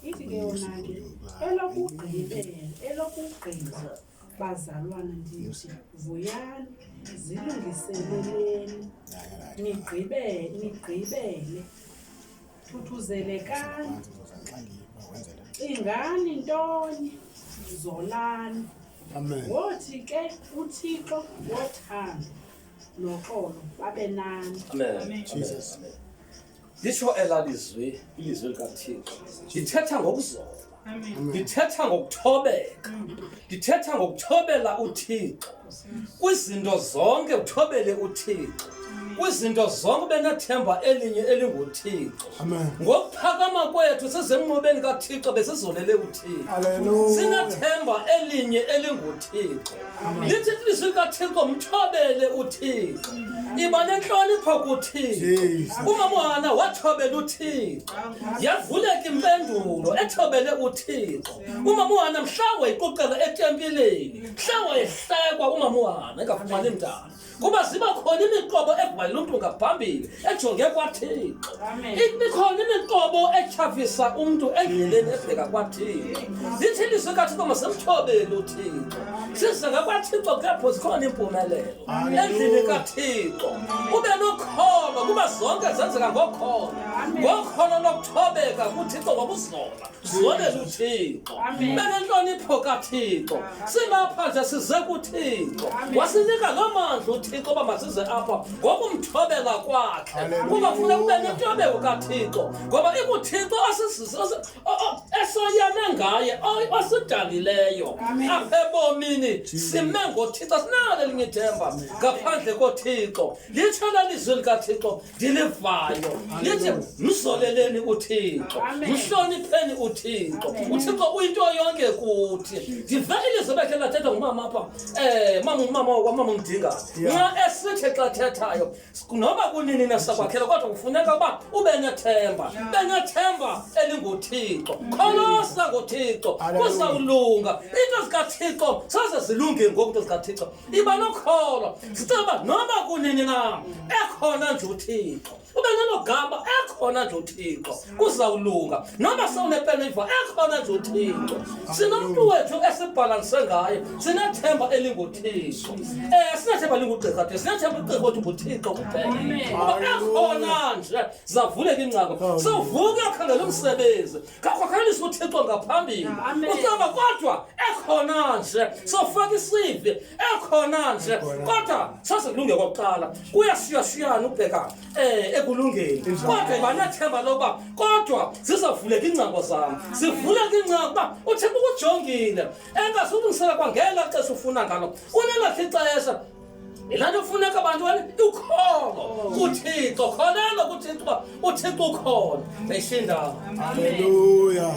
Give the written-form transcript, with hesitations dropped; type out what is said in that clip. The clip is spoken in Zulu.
Ithi ke yona ke elokugqiza bazalwana ndithi vuyani zilungiseleleni nigqibele thuthuzelekani cingani ntoni zolani. Wothi ke uThixo wothando noxolo babe nani. Amen. Jesus. Lisho elalizwi ilizwi likaThixo. Lithetha ngokuzola. Lithetha ngokuthobeka. Lithetha ngokuthobela uThixo. Kwizinto zonke uthobele uThixo. Kwizinto zonke benethemba elinye elinguThixo. Ngokuphakama kwethu sezenqobeni kaThixo besizolele uThixo. Sinethemba elinye elinguThixo. Lithi ilizwi likaThixo mthobele uThixo. Iba nenhlonipho kuThixo. Umamwana wathobela uThixo. Yavuleka impendulo ethobele uThixo. Umamwana mhlawe iqoqela etempileni. Mhlawe ehlekwa umamwana engafumani mntana. Kuba ziba khona imiqobo evalela umuntu ngaphambili ejonge kwaThixo. Ikhona imiqobo echafisa umuntu endleleni ebheka kwaThixo. Lithi ilizwi likaThixo masimthobele uThixo. Sizenga kwaThixo kepho zikhona impumelelo endlini kaThixo. Ube nokholo kuba zonke zenzeka ngokholo. Ngokholo lokuthobeka kuThixo ngokuzola. Zolele uThixo. Benenhlonipho kaThixo. Silapha nje size kuThixo. Wasinika lo mandla uThixo ba masize apha ngokumthobela kwakhe. Kuba kufanele kube nentobeko kaThixo. Ngoba ikuThixo esoyame ngaye osidalileyo. Apha ebomini sime ngoThixo sinalo elinye ithemba ngaphandle koThixo. Litsho lalizwi likaThixo ndilivayo. Lithi mzoleleni uThixo. Mhlonipheni uThixo. uThixo uyinto yonke kuthi. Ndivele ilizwi lakhe lathetha ngumama apha. Mama ngidinga. Nxa esithi xa thethayo noba kunini nasakwakhela kodwa kufuneka uba ube nethemba. Benethemba elinguThixo. Kholosa ngoThixo. Kuzawulunga. Into zikaThixo soze zilunge ngoku zikaThixo. Iba nokholo. Sicela noba kunini na ekhona nje uThixo. Ube nogaba ekhona nje uThixo. Kuzawulunga. Noma sawunepeniva ekhona nje uThixo. Sinomntu wethu esibhalanse ngaye. Sinethemba elinguThixo. Sinethemba elingugqirha. Sinethemba ugqirha wethu nguThixo kuphela. Ekhona nje zavuleka ingcango. Sawuvuka uyakhangela umsebenzi. Kakhokelisa uThixo ngaphambili. Ucaba kodwa ekhona nje. Sofaka isivi ekhona nje. Kodwa sasekulunge kwakuqala. Kuyashiyashiyana ubheka ekulungeni. Kodwa banethemba lokuba kodwa zizavuleka ingcango zami. Zivuleka ingcango uba uThixo ukujongile. Engasulungisela kwangela xesha ufuna ngalo. Unelakhe ixesha. Ilanto kufuneka abantu ukholo kuThixo. Kholelwa kuThixo uba uThixo ukhona. Beshinda. Hallelujah.